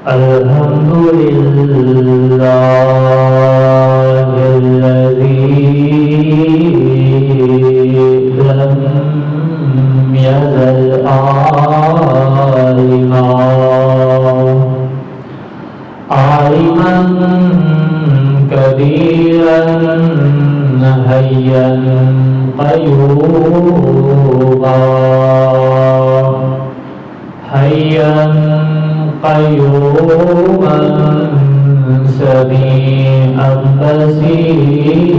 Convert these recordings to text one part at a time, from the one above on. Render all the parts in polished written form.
الحمد لله الذي لم يزل عالما كبيرا حيا قيوما سميعا بصيرا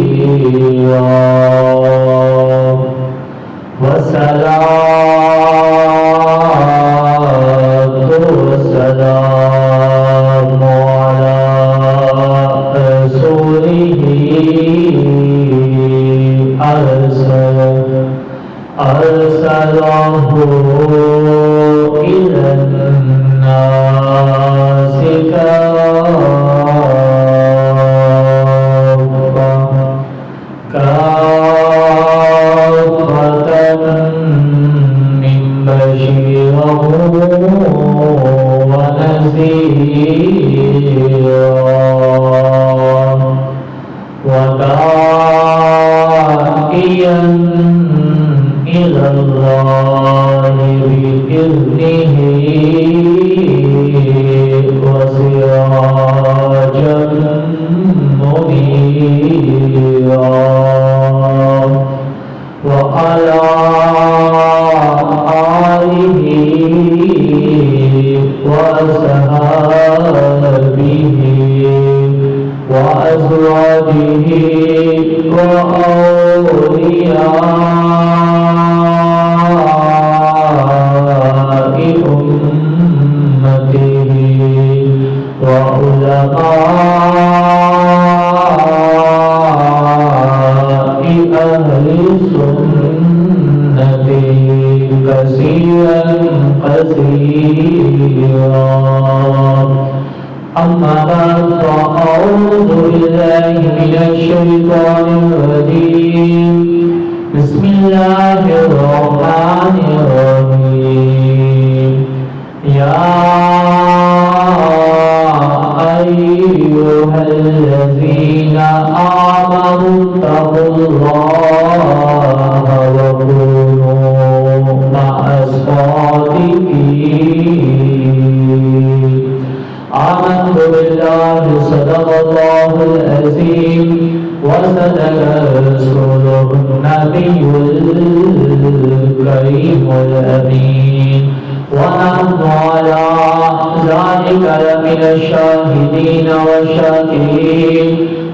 والصلاة والسلام على رسوله أرسله إلى الناس كافة من بشيرا ونذيرا وداعيا إلى الله بإذنه وسراجا منيرا وعلى آله وأصحابه وأزواجه وأولياء أمته وعلماء أهل سنته كثيرا كثيرا. أما بعد فأعوذ بالله من الشيطان الرجيم. بسم الله الرحمن الرحيم. يا أيها الذين آمنوا اتقوا الله وكونوا مع الصادقين. آمنت بالله صدق الله العظيم وصدق رسوله النبي الكريم الأمين ونحن على ذلك لمن الشاهدين والشاكرين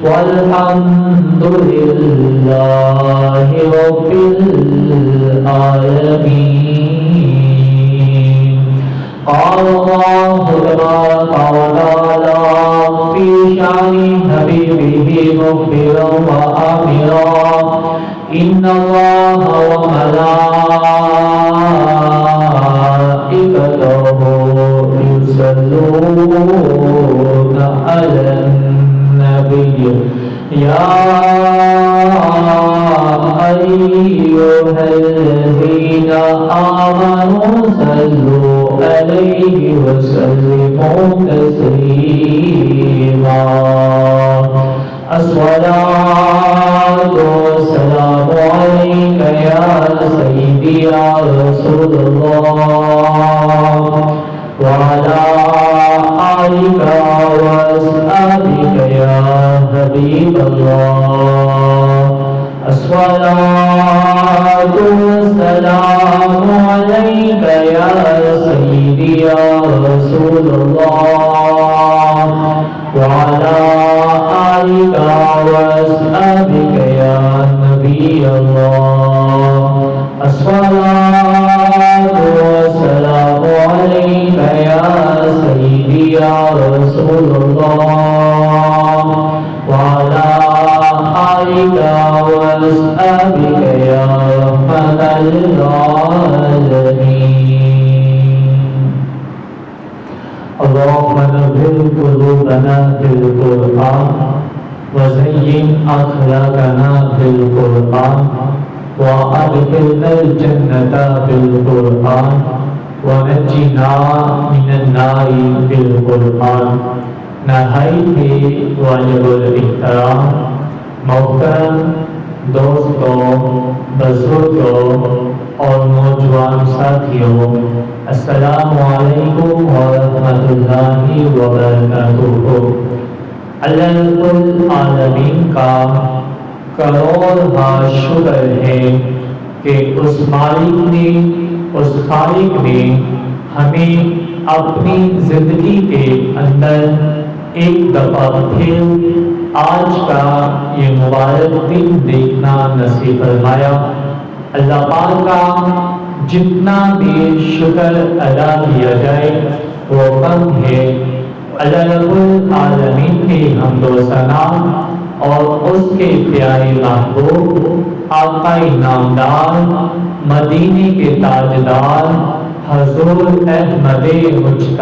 والحمد لله رب العالمين. قال الله تبارك وتعالى في شأن حبيبه مخبرا وآمرا إن الله وملائكته يصلون على النبي يا أيها الذين آمنوا صلوا عليه وسلموا تسليما. الصلاة والسلام عليك يا سيدي يا رسول الله وعلى آلك وأصحابك يا حبيب الله. الصلاة والسلام عليك يا سيدي يا رسول الله وعلى آلك وأصحابك يا نبي الله. الصلاة والسلام عليك يا سيدي يا رسول الله وعلى آلك وأصحابك يا رحمة العالمين. اللهم نور قلوبنا بالقرآن وزين أخلاقنا بالقرآن وأدخلنا الجنة بالقرآن ونجنا من النار بالقرآن۔ نہایت واجب الاحترام محترم دوستوں، بزرگوں اور نوجوان ساتھیوں، السلام علیکم ورحمۃ اللہ وبرکاتہ۔ اللہ رب العالمین کا کروڑ شکر ہے کہ اس مالک نے، اس خالق نے ہمیں اپنی زندگی کے اندر ایک دفعہ پھر آج کا یہ مبارک دن دیکھنا نصیب فرمایا۔ اللہ پاک کا جتنا بھی شکر ادا کیا جائے وہ کم ہے۔ اللہ رب العالمین کی حمد و ثنا اور اس کے پیارے محبوب آقا نامدار مدینے کے تاجدار حضور احمد مجتبی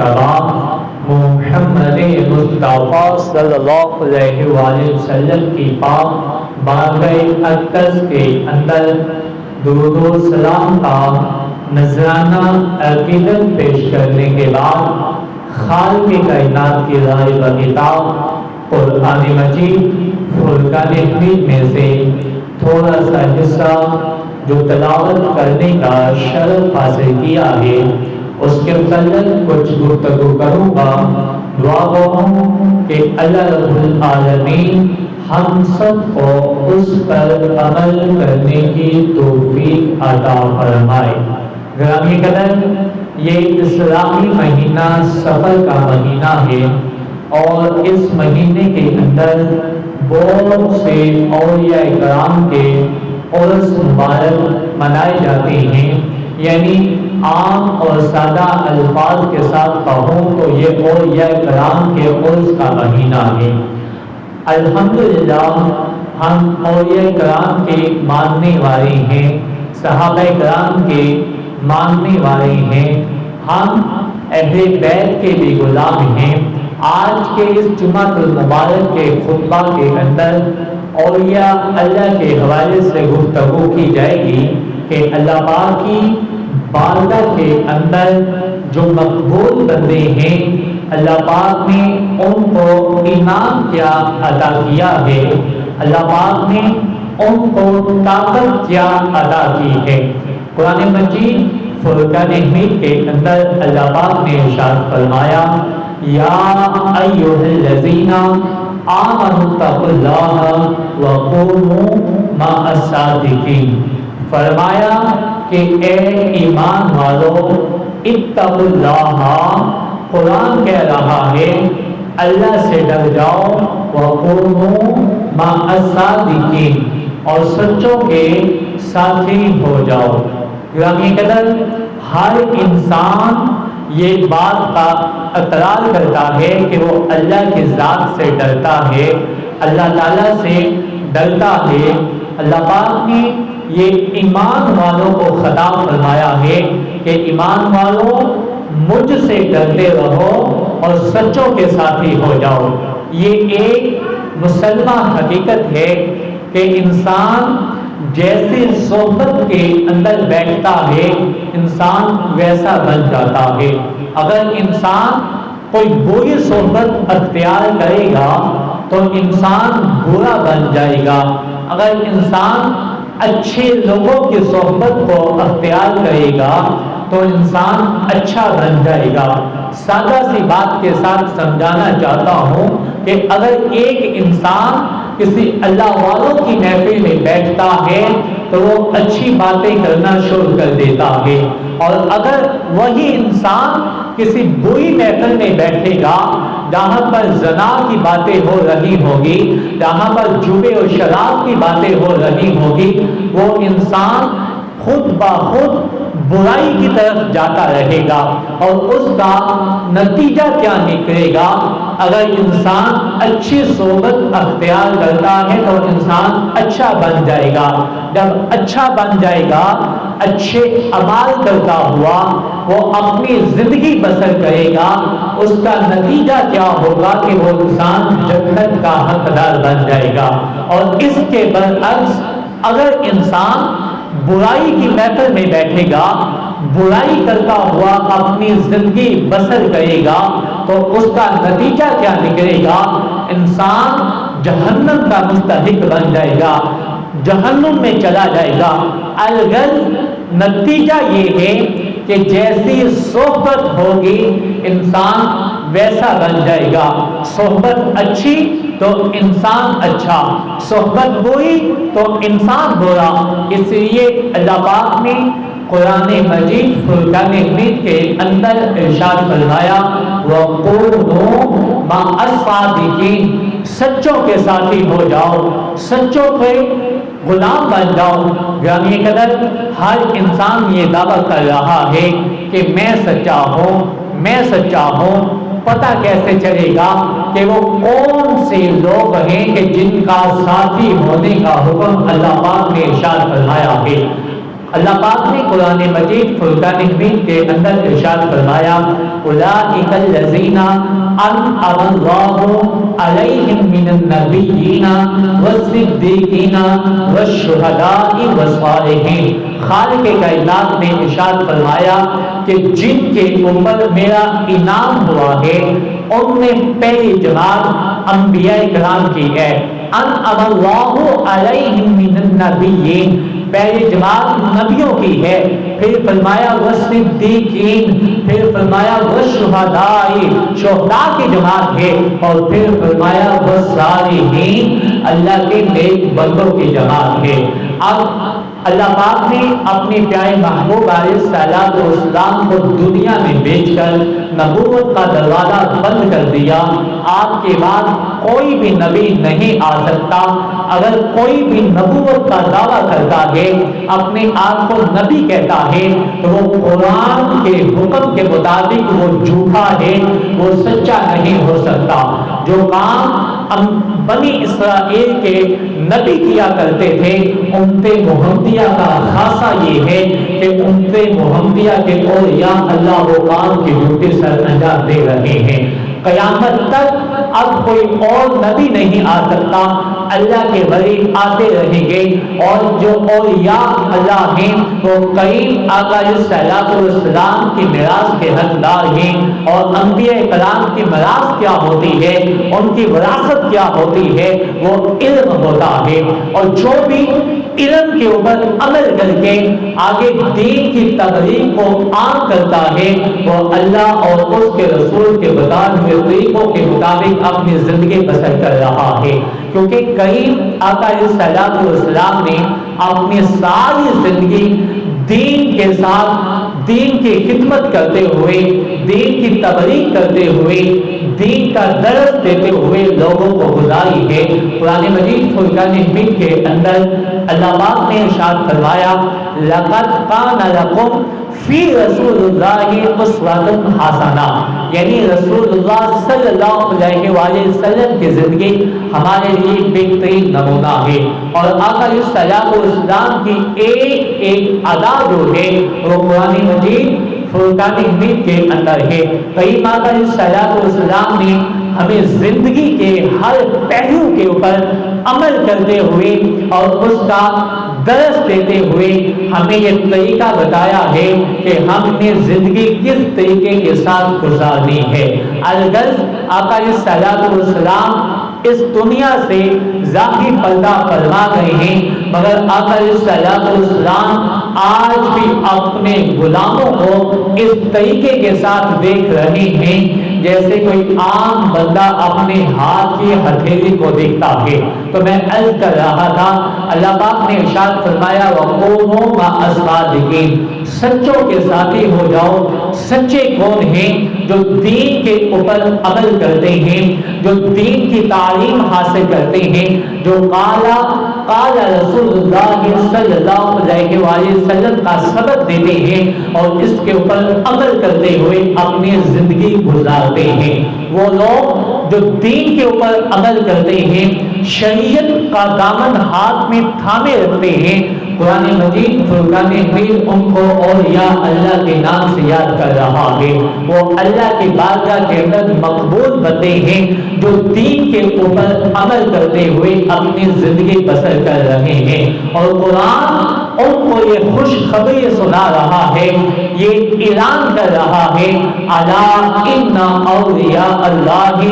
محمد مصطفیٰ صلی اللہ علیہ وآلہ وسلم کی پاک بارگاہ اقدس کے اندر درود و سلام کا نذرانہ عقیدت پیش کرنے کے بعد خالق کائنات کی رائے و کتاب قرآن مجید فرقان حمید میں سے تھوڑا سا حصہ جو تلاوت کرنے کا شرف حاصل کیا ہے اس کے متعلق کچھ گفتگو کروں گا۔ دعا ہوں کہ اللہ رب العالمین ہم سب کو اس پر عمل کرنے کی توفیق عطا فرمائے۔ گرامی قدر، یہ اسلامی مہینہ صفر کا مہینہ ہے اور اس مہینے کے اندر بہت سے اولیاء کرام کے عرس مبارک منائے جاتے ہیں، یعنی عام اور سادہ الفاظ کے ساتھ کہوں تو یہ اولیاء کرام کے عرس کا مہینہ ہے۔ الحمدللہ ہم اولیاء کرام کے ماننے والے ہیں، صحابہ کرام کے ماننے والے ہیں، ہم اہل بیت کے بھی غلام ہیں۔ آج کے اس جمعۃ المبارک کے خطبہ کے اندر اولیاء اللہ کے حوالے سے گفتگو کی جائے گی کہ اللہ پاک کی بارگاہ کے اندر جو مقبول بندے ہیں اللہ پاک نے ان کو انعام کیا عطا کیا ہے، اللہ پاک نے ان کو طاقت کیا عطا کی ہے۔ قرآن مجید فرقان حمید کے اندر اللہ پاک نے ارشاد فرمایا، یا ایھا الذین آمنوا اتقوا اللہ وکونوا مع الصادقین۔ فرمایا کہ اے ایمان والو، اتقوا اللہ، قرآن کہہ رہا ہے اللہ سے ڈر جاؤ، وکونوا مع الصادقین، اور سچوں کے ساتھی ہو جاؤ۔ گرامی قدر، ہر انسان یہ بات کا اقرار کرتا ہے کہ وہ اللہ کی ذات سے ڈرتا ہے، اللہ تعالیٰ سے ڈرتا ہے۔ اللہ پاک نے یہ ایمان والوں کو خطاب فرمایا ہے کہ ایمان والوں مجھ سے ڈرتے رہو اور سچوں کے ساتھی ہو جاؤ۔ یہ ایک مسلمہ حقیقت ہے کہ انسان جیسے صحبت کے اندر بیٹھتا ہے انسان ویسا بن جاتا ہے۔ اگر انسان کوئی بری صحبت اختیار کرے گا تو انسان برا بن جائے گا، اگر انسان اچھے لوگوں کی صحبت کو اختیار کرے گا تو انسان اچھا بن جائے گا۔ سادہ سی بات کے ساتھ سمجھانا چاہتا ہوں کہ اگر ایک انسان کسی اللہ والوں کی محفل میں بیٹھتا ہے تو وہ اچھی باتیں کرنا شروع کر دیتا ہے، اور اگر وہی انسان کسی بری محفل میں بیٹھے گا جہاں پر زنا کی باتیں ہو رہی ہوگی، جہاں پر جوے اور شراب کی باتیں ہو رہی ہوگی، وہ انسان خود بخود برائی کی طرف جاتا رہے گا، اور اس کا نتیجہ کیا نکلے گا؟ اگر انسان اچھی صحبت اختیار کرتا ہے تو انسان اچھا بن جائے گا، جب اچھا بن جائے گا اچھے اعمال کرتا ہوا وہ اپنی زندگی بسر کرے گا، اس کا نتیجہ کیا ہوگا کہ وہ انسان جنت کا حقدار بن جائے گا۔ اور اس کے برعکس اگر انسان برائی کی محفل میں بیٹھے گا، برائی کرتا ہوا اپنی زندگی بسر کرے گا تو اس کا نتیجہ کیا نکلے گا؟ انسان جہنم کا مستحق بن جائے گا، جہنم میں چلا جائے گا۔ الغرض نتیجہ یہ ہے کہ جیسی صحبت ہوگی انسان ویسا بن جائے گا۔ صحبت اچھی تو انسان اچھا، صحبت بری تو انسان برا۔ اس لیے اللہ پاک نے قرآن مجید فرقان حمید کے اندر ارشاد فرمایا وَقُولُوا مَعَ الصَّادِقِينَ، سچوں کے ساتھی ہو جاؤ، سچوں کے غلام بن جاؤ۔ یعنی قدر ہر انسان یہ دعویٰ کر رہا ہے کہ میں سچا ہوں، میں سچا ہوں۔ پتہ کیسے چلے گا کہ وہ کون سے لوگ ہیں کہ جن کا ساتھی ہونے کا حکم اللہ پاک نے ارشاد فرمایا ہے؟ اللہ پاک نے قرآن مجید فرقان حمید کے اندر ارشاد فرمایا اولئک الذین انعم اللہ علیہم من النبیین والصدیقین والشہداء والصالحین۔ خالق کائنات نے ارشاد فرمایا کہ جن کے اوپر میرا انعام ہوا ہے ان میں پہلی جماعت انبیاء کرام کی ہے۔ انعم اللہ علیہم من النبیین، پہلی جماعت نبیوں کی ہے۔ پھر فرمایا والصدیقین، پھر فرمایا والشہداء، شہداء کی جماعت ہے، اور پھر فرمایا والصالحین، اللہ کے نیک بندوں کی جماعت ہے۔ اب اللہ پاک نے اپنے پیارے محبوب علیہ الصلوۃ والسلام کو دنیا میں بھیج کر نبوت کا دروازہ بند کر دیا۔ آپ کے بعد کوئی بھی نبی نہیں آ سکتا۔ اگر کوئی بھی نبوت کا دعویٰ کرتا ہے، اپنے آپ کو نبی کہتا ہے، تو وہ قرآن کے حکم کے مطابق وہ جھوٹا ہے، وہ سچا نہیں ہو سکتا۔ جو کام بنی اسرائیل کے نبی کیا کرتے تھے، امت محمدیہ کا خاصہ یہ ہے کہ امت محمدیہ کے اولیاء اللہ وہ کام کی ڈیوٹی سر انجام دے رہے ہیں۔ قیامت تک اب کوئی اور نبی نہیں آ سکتا، اللہ کے ولی آتے رہیں گے، اور جو اولیاء اللہ ہیں وہ کریم آقا علیہ الصلوۃ والسلام کی میراث کے حقدار ہیں۔ اور انبیاء کرام کی میراث کیا ہوتی ہے، ان کی وراثت کیا ہوتی ہے، وہ علم ہوتا ہے۔ اور جو بھی علم کے اوپر عمل کر کے آگے دین کی تبلیغ کو عام کرتا ہے، وہ اللہ اور اس کے رسول کے بتائے ہوئے طریقوں کے مطابق اپنی زندگی بسر کر رہا ہے۔ کیونکہ کریم آقا علیہ الصلوۃ والسلام نے اپنی ساری زندگی دین کے ساتھ، دین کی خدمت کرتے ہوئے، دین کی تبلیغ کرتے ہوئے، دین کا درس دیتے ہوئے لوگوں کو گزاری ہے۔ قرآن مجید فرقان حمید کے اندر اللہ پاک نے ارشاد فرمایا لَقَدْ كَانَ لَكُمْ فی رسول اللہ اسوۃ حسنہ، یعنی رسول اللہ صلی اللہ علیہ وآلہ وسلم کی زندگی ہمارے لیے بہترین نمونہ ہے۔ اور آقا علیہ الصلوۃ والسلام کی ایک ایک ادا جو ہے وہ قرآن مجید فرقان حمید کے اندر ہے۔ کریم آقا علیہ الصلوۃ والسلام نے ہمیں زندگی کے ہر پہلو کے اوپر عمل کرتے ہوئے اور اس کا درس دیتے ہوئے ہمیں یہ طریقہ بتایا ہے کہ ہم نے زندگی کس طریقے کے ساتھ گزارنی ہے۔ الغرض آقا علیہ الصلوۃ والسلام اس دنیا سے ذاتی پردہ فرما گئے ہیں، مگر آقا علیہ الصلوۃ والسلام آج بھی اپنے غلاموں کو اس طریقے کے ساتھ دیکھ رہے ہیں جیسے کوئی عام بندہ اپنے ہاتھ کی ہتھیلی کو دیکھتا ہے۔ تو میں عرض کر رہا تھا اللہ پاک نے ارشاد فرمایا وَقُولُوا مَعَ الصَّادِقِينَ، سچوں کے ساتھی ہو جاؤ۔ سچے کون ہیں؟ جو دین کے اوپر عمل کرتے ہیں، جو دین کی تعلیم حاصل کرتے ہیں، جو قال رسول اللہ صلی اللہ علیہ وآلہ وسلم کا سبق دیتے ہیں اور اس کے اوپر عمل کرتے ہوئے اپنی زندگی گزارتے ہیں۔ وہ لوگ جو دین کے اوپر عمل کرتے ہیں، شریعت کا دامن ہاتھ میں تھامے رکھتے ہیں، قرآن مجید فرقان حمید ان کو اولیاء اللہ کے نام سے یاد کر رہا ہے۔ وہ اللہ کی بارگاہ کے اندر مقبول بندے ہیں جو دین کے اوپر عمل کرتے ہوئے اپنی زندگی بسر کر رہے ہیں۔ اور قرآن ان کو یہ خوشخبری سنا رہا ہے، یہ اعلان کر رہا ہے، الا ان اولیاء اللہ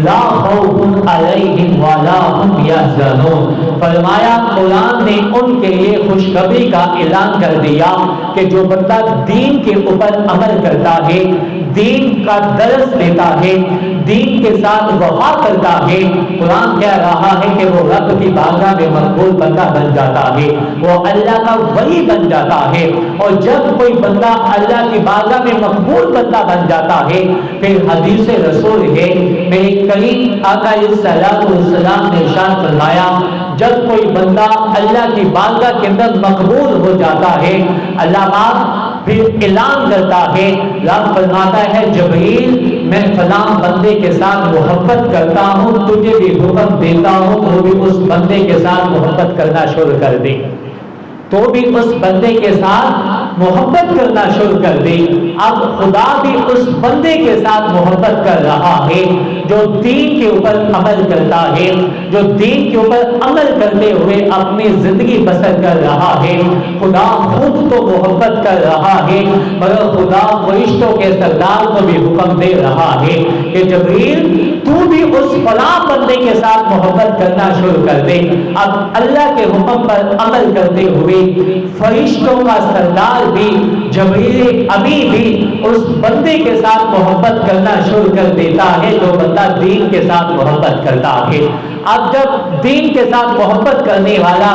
لا خوف علیہم ولا هم یحزنون۔ فرمایا قرآن نے ان کے لیے خوشخبری کا اعلان کر دیا کہ جو بندہ دین کے اوپر عمل کرتا ہے، دین کا درس دیتا ہے، دین کے ساتھ وفا کرتا ہے، قرآن کہہ رہا ہے کہ وہ رب کی بارگاہ میں مقبول بندہ بن جاتا ہے، وہ اللہ کا ولی بن جاتا ہے۔ اور جب کوئی بندہ اللہ کی بارگاہ میں مقبول بندہ بن جاتا ہے، پھر حدیث رسول ہے، میرے کریم آقا علیہ السلام نے ارشاد فرمایا، جب کوئی بندہ اللہ کی بارگاہ کے اندر مقبول ہو جاتا ہے، اللہ پاک پھر اعلان کرتا ہے، رب فرماتا ہے جبریل میں فلاں بندے کے ساتھ محبت کرتا ہوں، تجھے بھی حکم دیتا ہوں تو بھی اس بندے کے ساتھ محبت کرنا شروع کر دے، تو بھی اس بندے کے ساتھ محبت کرنا شروع کر دے۔ اب خدا بھی اس بندے کے ساتھ محبت کر رہا ہے جو دین کے اوپر عمل کرتا ہے، جو دین کے اوپر عمل کرتے ہوئے اپنی زندگی بسر کر رہا ہے۔ خدا خود تو محبت کر رہا ہے، مگر خدا فرشتوں کے سردار کو بھی حکم دے رہا ہے کہ جبریل تو بھی اس فلاں بندے کے ساتھ محبت کرنا شروع کر دے۔ اب اللہ کے حکم پر عمل کرتے ہوئے فرشتوں کا سردار بھی جبریل امی بھی اس بندے کے ساتھ محبت کرنا شروع کر دیتا ہے جو بندہ دین کے ساتھ محبت کرتا ہے۔ اب جب دین کے ساتھ محبت کرنے والا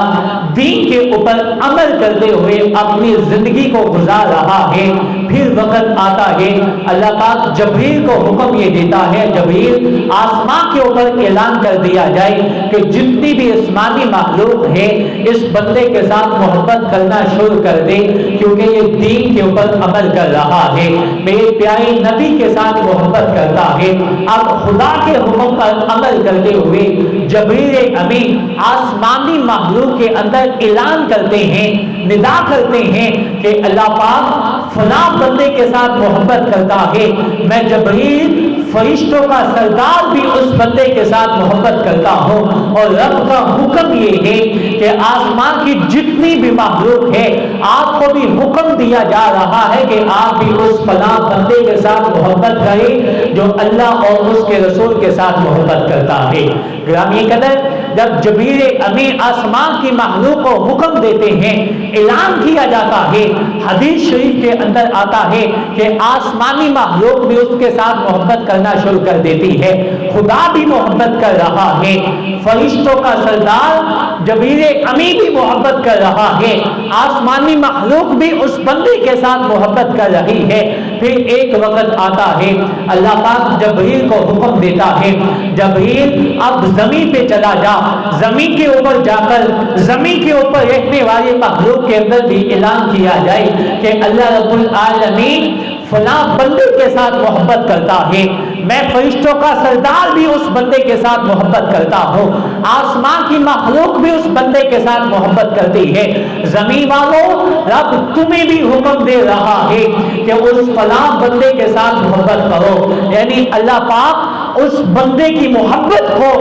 دین کے اوپر عمل کرتے ہوئے اپنی زندگی کو گزار رہا ہے، پھر وقت آتا ہے اللہ پاک جبریل کو حکم یہ دیتا ہے، جبریل آسمان کے اوپر اعلان کر دیا جائے کہ جتنی بھی آسمانی مخلوق ہے اس بندے کے ساتھ محبت کرنا شروع کر دے، کیونکہ یہ دین کے اوپر عمل کر رہا ہے، میرے پیارے نبی کے ساتھ محبت کرتا ہے۔ اب خدا کے حکم پر عمل کرتے ہوئے جبریل امی آسمانی مخلوق کے اندر اعلان کرتے ہیں، ندا کرتے ہیں کہ اللہ پاک فلاں بندے کے ساتھ محبت کرتا ہے، میں جبریل فرشتوں کا سردار بھی اس بندے کے ساتھ محبت کرتا ہوں، اور رب کا حکم یہ ہے کہ آسمان کی جتنی بھی مخلوق ہے آپ کو بھی حکم دیا جا رہا ہے کہ آپ بھی اس فلاں بندے کے ساتھ محبت کریں جو اللہ اور اس کے رسول کے ساتھ محبت کرتا ہے۔ گرامی قدر، جب جبریل امی آسمان کی مخلوق کو حکم دیتے ہیں، اعلان کیا جاتا ہے، حدیث شریف کے اندر آتا ہے کہ آسمانی مخلوق بھی اس کے ساتھ محبت کرنا شروع کر دیتی ہے، خدا بھی محبت کر رہا ہے، فرشتوں کا سردار جبریل امی بھی محبت کر رہا ہے، آسمانی مخلوق بھی اس بندے کے ساتھ محبت کر رہی ہے۔ پھر ایک وقت آتا ہے اللہ پاک جبریل کو حکم دیتا ہے، جبریل اب زمین پہ چلا جا، زمین کے اوپر جا کر زمین کے اوپر رہنے والے مخلوق کے اندر بھی اعلان کیا جائے کہ اللہ رب العالمین فلاں بندے کے ساتھ محبت کرتا ہے، میں فرشتوں کا سردار بھی اس بندے کے ساتھ محبت کرتا ہوں، آسمان کی مخلوق بھی اس بندے کے ساتھ محبت کرتی ہے، زمین والوں رب تمہیں بھی حکم دے رہا ہے کہ اس فلاں بندے کے ساتھ محبت کرو۔ یعنی اللہ پاک اس بندے کی محبت کو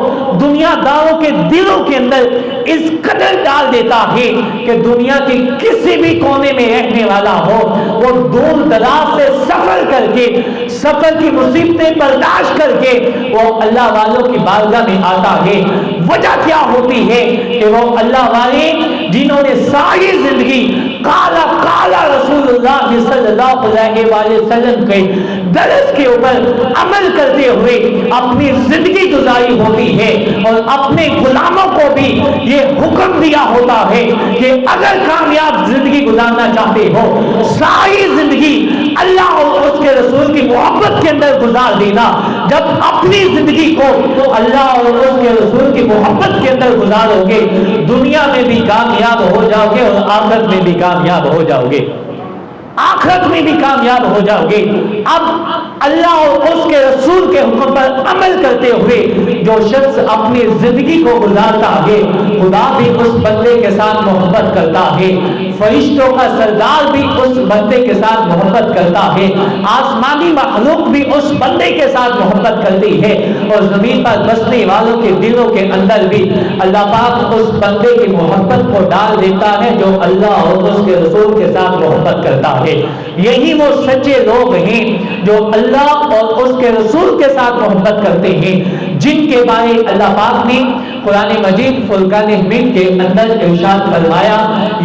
دنیا داروں کے دلوں کے اندر اس قدر ڈال دیتا ہے کہ دنیا کی کسی بھی کونے میں رہنے والا ہو، وہ دور دراز سے سفر کر کے، سفر کی مصیبتیں برداشت کر کے وہ اللہ والوں کی بارگاہ میں آتا ہے۔ وجہ کیا ہوتی ہے کہ وہ اللہ والے جنہوں نے ساری زندگی کالا کالا رسول اللہ صلی اللہ علیہ وآلہ وسلم کے درس کے اوپر عمل کرتے ہوئے اپنی زندگی گزاری ہوتی ہے، اور اپنے غلاموں کو بھی یہ حکم دیا ہوتا ہے کہ اگر کامیاب زندگی گزارنا چاہتے ہو ساری زندگی اللہ اور اس کے رسول کی محبت کے اندر گزار دینا۔ جب اپنی زندگی کو اللہ اور اس کے رسول کی محبت کے اندر گزارو گے دنیا میں بھی کامیاب ہو جاؤ گے اور آخرت میں بھی کامیاب ہو جاؤ گے، آخرت میں بھی کامیاب ہو جاؤ گے۔ اب اللہ اور اس کے رسول کے حکم پر عمل کرتے ہوئے جو شخص اپنی زندگی کو گزارتا ہے، خدا بھی اس بندے کے ساتھ محبت کرتا ہے، فرشتوں کا سردار بھی اس بندے کے ساتھ محبت کرتا ہے، آسمانی مخلوق بھی اس بندے کے ساتھ محبت کرتی ہے، اور زمین پر بسنے والوں کے دلوں کے اندر بھی اللہ پاک اس بندے کی محبت کو ڈال دیتا ہے جو اللہ اور اس کے رسول کے ساتھ محبت کرتا ہے۔ یہی وہ سچے لوگ ہیں جو اللہ اور اس کے رسول کے ساتھ محبت کرتے ہیں، جن کے بارے اللہ پاک نے قرآن مجید فرقان حمید کے اندر ارشاد فرمایا،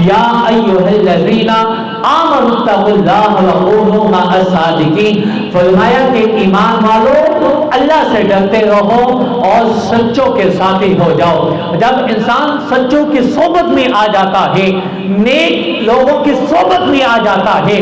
یا ایھا الذین آمنوا اتقوا اللہ وکونوا مع الصادقین، فرمایا کہ ایمان والو اللہ سے ڈرتے رہو اور سچوں کے ساتھی ہو جاؤ۔ جب انسان سچوں کی صحبت میں آ جاتا ہے، نیک لوگوں کی صحبت میں آ جاتا ہے،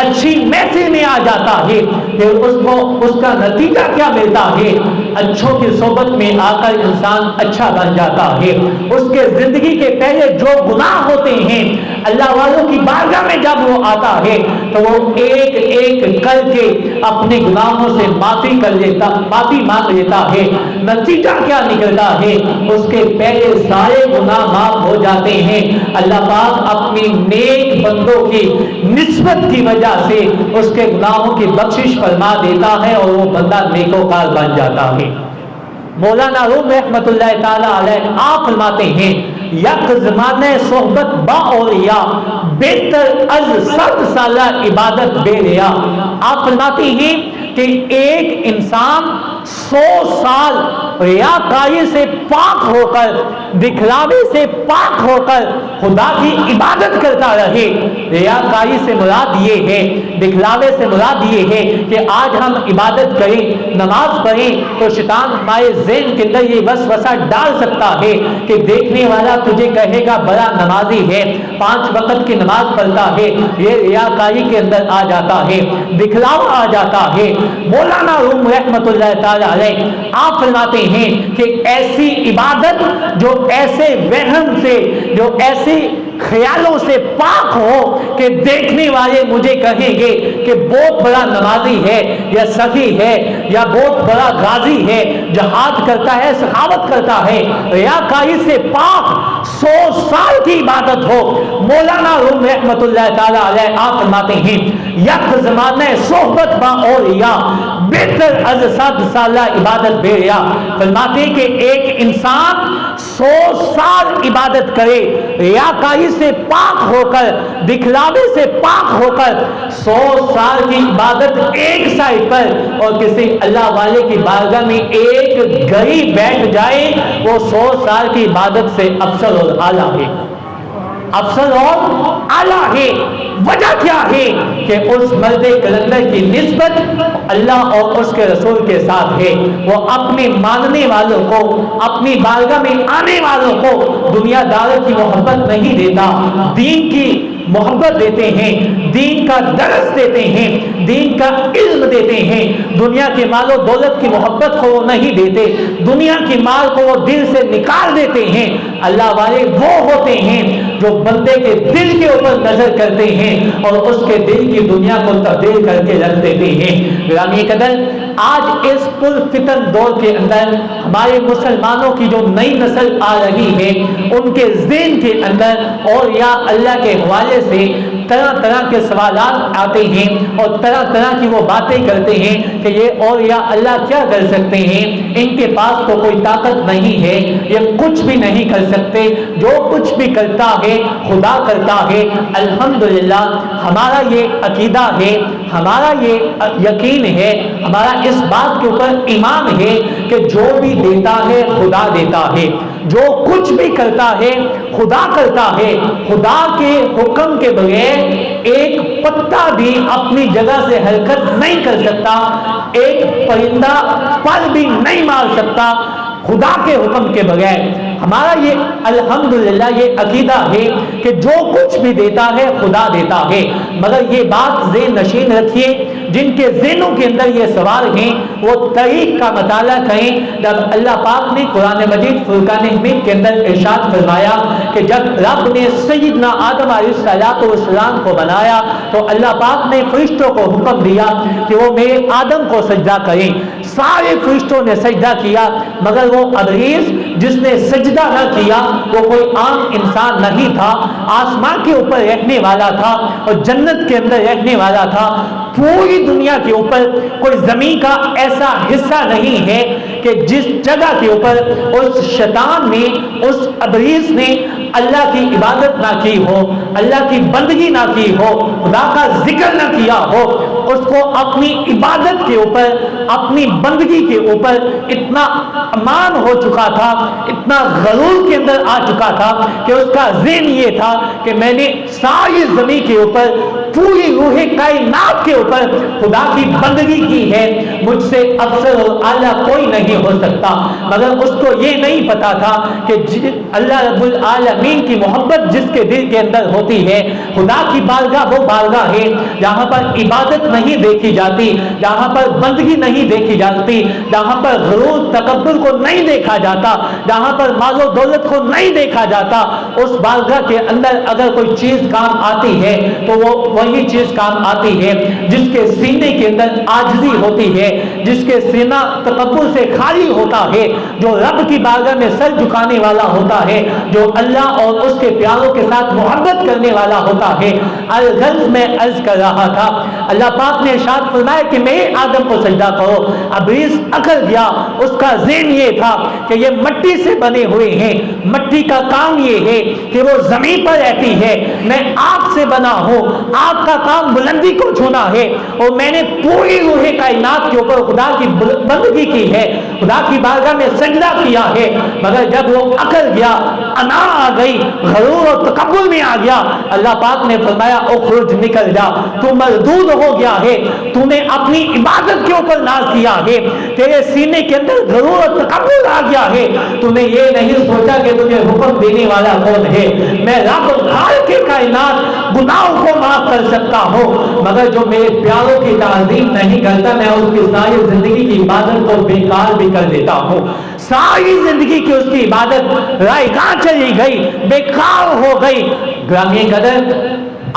اچھی محفل میں آ جاتا ہے، پھر اس کا نتیجہ کیا ملتا ہے؟ اچھوں کی صحبت میں آ کر انسان اچھا بن جاتا ہے۔ اس کے زندگی کے پہلے جو گناہ ہوتے ہیں، اللہ والوں کی بارگاہ میں جب وہ آتا ہے تو وہ ایک ایک کر کے اپنے گناہوں سے معافی مانگ لیتا ہے۔ نتیجہ کیا نکلتا ہے؟ اس کے پہلے سارے گناہ معاف ہو جاتے ہیں۔ اللہ پاک اپنی نیک بندوں کی نسبت کی وجہ سے اس کے گناہوں کی بخشش فرما دیتا ہے اور وہ بندہ نیکوکار بن جاتا ہے۔ مولانا روم رحمت اللہ تعالی علیہ آپ فرماتے ہیں، یک زمانے صحبت با اولیاء بہتر از 100 سالہ عبادت بے ریا۔ آپ فرماتے ہیں کہ ایک انسان 100 سال ریاکاری سے پاک ہو کر، دکھلاوے سے پاک ہو کر خدا کی عبادت کرتا رہے۔ ریاکاری سے مراد یہ ہے، دکھلاوے سے مراد یہ ہے کہ آج ہم عبادت کریں، نماز پڑھیں تو شیطان ہمارے ذہن کے اندر یہ وسوسہ ڈال سکتا ہے کہ دیکھنے والا تجھے کہے گا بڑا نمازی ہے، 5 وقت کی نماز پڑھتا ہے۔ یہ ریاکاری کے اندر آ جاتا ہے، دکھلاوا آ جاتا ہے۔ مولانا روم رحمت اللہ تعالی علیہ آپ فرماتے ہیں کہ ایسی عبادت جو ایسے وہم سے، جو ایسی خیالوں سے پاک ہو کہ دیکھنے والے مجھے کہیں گے کہ بہت بڑا نمازی ہے یا سخی ہے یا بہت بڑا غازی ہے، جہاد کرتا ہے، سخاوت کرتا ہے، ریاکاری سے پاک 100 سال کی عبادت ہو۔ مولانا روم رحمت اللہ تعالی علیہ آپ فرماتے ہیں، یک زمانے صحبت با اولیاء بہتر از 100 سالہ عبادت بے ریا۔ فرماتے ہیں کہ ایک انسان 100 سال عبادت کرے، ریاکاری سے پاک ہو کر، دکھلاوے سے پاک ہو کر، 100 سال کی عبادت ایک سائڈ پر، اور کسی اللہ والے کی بارگاہ میں ایک گھڑی بیٹھ جائے، وہ 100 سال کی عبادت سے افضل اور اعلیٰ ہے، افضل اور اعلیٰ ہے۔ وجہ کیا ہے؟ کہ اس مرد کلندر کی نسبت اللہ اور اس کے رسول کے ساتھ ہے۔ وہ اپنے ماننے والوں کو، اپنی بارگاہ میں آنے والوں کو دنیا دار کی محبت نہیں دیتا، دین کی محبت دیتے ہیں، دین کا درس دیتے ہیں، دین کا علم دیتے ہیں۔ دنیا کے مال و دولت کی محبت کو وہ نہیں دیتے، دنیا کی مال کو وہ دل سے نکال دیتے ہیں۔ اللہ والے وہ ہوتے ہیں جو بندے کے دل کے اوپر نظر کرتے ہیں اور اس کے دل کی دنیا کو تبدیل کر کے رکھ دیتے ہیں۔ گرامی قدر، آج اس پر فتن دور کے اندر ہمارے مسلمانوں کی جو نئی نسل آ رہی ہے، ان کے ذہن کے اندر اور یا اللہ کے حوالے سے طرح طرح کے سوالات آتے ہیں اور طرح طرح کی وہ باتیں کرتے ہیں کہ یہ اور یا اللہ کیا کر سکتے ہیں، ان کے پاس تو کوئی طاقت نہیں ہے، یہ کچھ بھی نہیں کر سکتے، جو کچھ بھی کرتا ہے خدا کرتا ہے۔ الحمدللہ ہمارا یہ عقیدہ ہے، ہمارا یہ یقین ہے، ہمارا اس بات کے اوپر ایمان ہے کہ جو بھی دیتا ہے خدا دیتا ہے، جو کچھ بھی کرتا ہے خدا کرتا ہے۔ خدا کے حکم کے بغیر ایک پتا بھی اپنی جگہ سے حرکت نہیں کر سکتا، ایک پرندہ پر بھی نہیں مار سکتا، خدا کے حکم کے بغیر۔ ہمارا یہ الحمدللہ یہ عقیدہ ہے کہ جو کچھ بھی دیتا ہے خدا دیتا ہے، مگر یہ بات ذہن نشین رکھیے، جن کے ذہنوں کے اندر یہ سوال ہیں وہ طریق کا مطالعہ کریں۔ جب اللہ پاک نے قرآن مجید فرقان حمید کے اندر ارشاد فرمایا کہ جب رب نے سیدنا آدم علیہ السلام کو بنایا تو اللہ پاک نے فرشتوں کو حکم دیا کہ وہ میرے آدم کو سجدہ کریں۔ سارے فرشتوں نے سجدہ کیا، مگر وہ ابلیس جس نے سجدہ نہ کیا وہ کوئی عام انسان نہیں تھا، آسمان کے اوپر رہنے والا تھا اور جنت کے اندر رہنے والا تھا۔ پوری دنیا کے اوپر کوئی زمین کا ایسا حصہ نہیں ہے کہ جس جگہ کے اوپر اس شیطان نے، اس ابلیس نے اللہ کی عبادت نہ کی ہو، اللہ کی بندگی نہ کی ہو، خدا کا ذکر نہ کیا ہو۔ اس کو اپنی عبادت کے اوپر، اپنی بندگی کے اوپر اتنا امان ہو چکا تھا، اتنا غرور کے اندر آ چکا تھا کہ اس کا ذہن یہ تھا کہ میں نے ساری زمین کے اوپر، پوری روح کائنات کے اوپر خدا کی بندگی کی ہے، مجھ سے افضل اور اعلیٰ کوئی نہیں ہو سکتا۔ مگر اس کو یہ نہیں پتا تھا کہ اللہ رب العالمین کی محبت جس کے دل کے اندر ہوتی ہے، خدا کی بارگاہ وہ بارگاہ ہے جہاں پر عبادت نہیں دیکھی جاتی، جہاں پر بندگی نہیں دیکھی جاتی، جہاں پر غرور تکبر کو نہیں دیکھا جاتا، جہاں پر مال و دولت کو نہیں دیکھا جاتا۔ اس بارگاہ کے اندر اگر کوئی چیز کام آتی ہے تو وہ وہی چیز کام آتی ہے جس کے سینے کے اندر عاجزی ہوتی ہے، جس کے سینہ تکبر سے خالی ہوتا ہے، جو رب کی بارگاہ میں سر جھکانے والا ہوتا ہے، جو اللہ اور اس کے پیاروں کے ساتھ محبت کرنے والا ہوتا ہے۔ الغرض میں عرض کر رہا تھا، اللہ پاک نے ارشاد فرمایا کہ میرے آدم کو سجدہ کرو۔ ابلیس اکڑ گیا، اس کا ذہن یہ تھا کہ یہ مٹی سے بنے ہوئے ہیں، مٹی کا کام یہ ہے کہ وہ زمین پر رہتی ہے، میں آگ سے بنا ہوں، آگ کا کام بلندی کو چھونا ہے، اور میں نے پوری روح کائنات کے اوپر خدا کی بندگی کی ہے، خدا کی بارگاہ میں سجدہ کیا ہے۔ مگر جب وہ اکڑ گیا، انا آ گئی، غرور اور تکبر میں آ گیا، اللہ پاک نے فرمایا اخرج، نکل جا، تو مردود ہو گیا ہے، تو نے اپنی عبادت کے اوپر ناز کیا ہے، تیرے سینے کے اندر غرور اور تکبر آ گیا ہے، تو نے یہ نہیں سوچا کہ تجھے حکم دینے والا کون ہے۔ میں رب خالق کائنات گناہوں کو معاف کر سکتا ہوں، مگر جو میرے پیاروں کی تعظیم نہیں کرتا میں اس کی ساری زندگی کی عبادت کو بیکار بھی کر دیتا ہوں۔ ساری زندگی کی اس کی عبادت رائگاں چلی گئی، بیکار ہو گئی۔ گرامی قدر،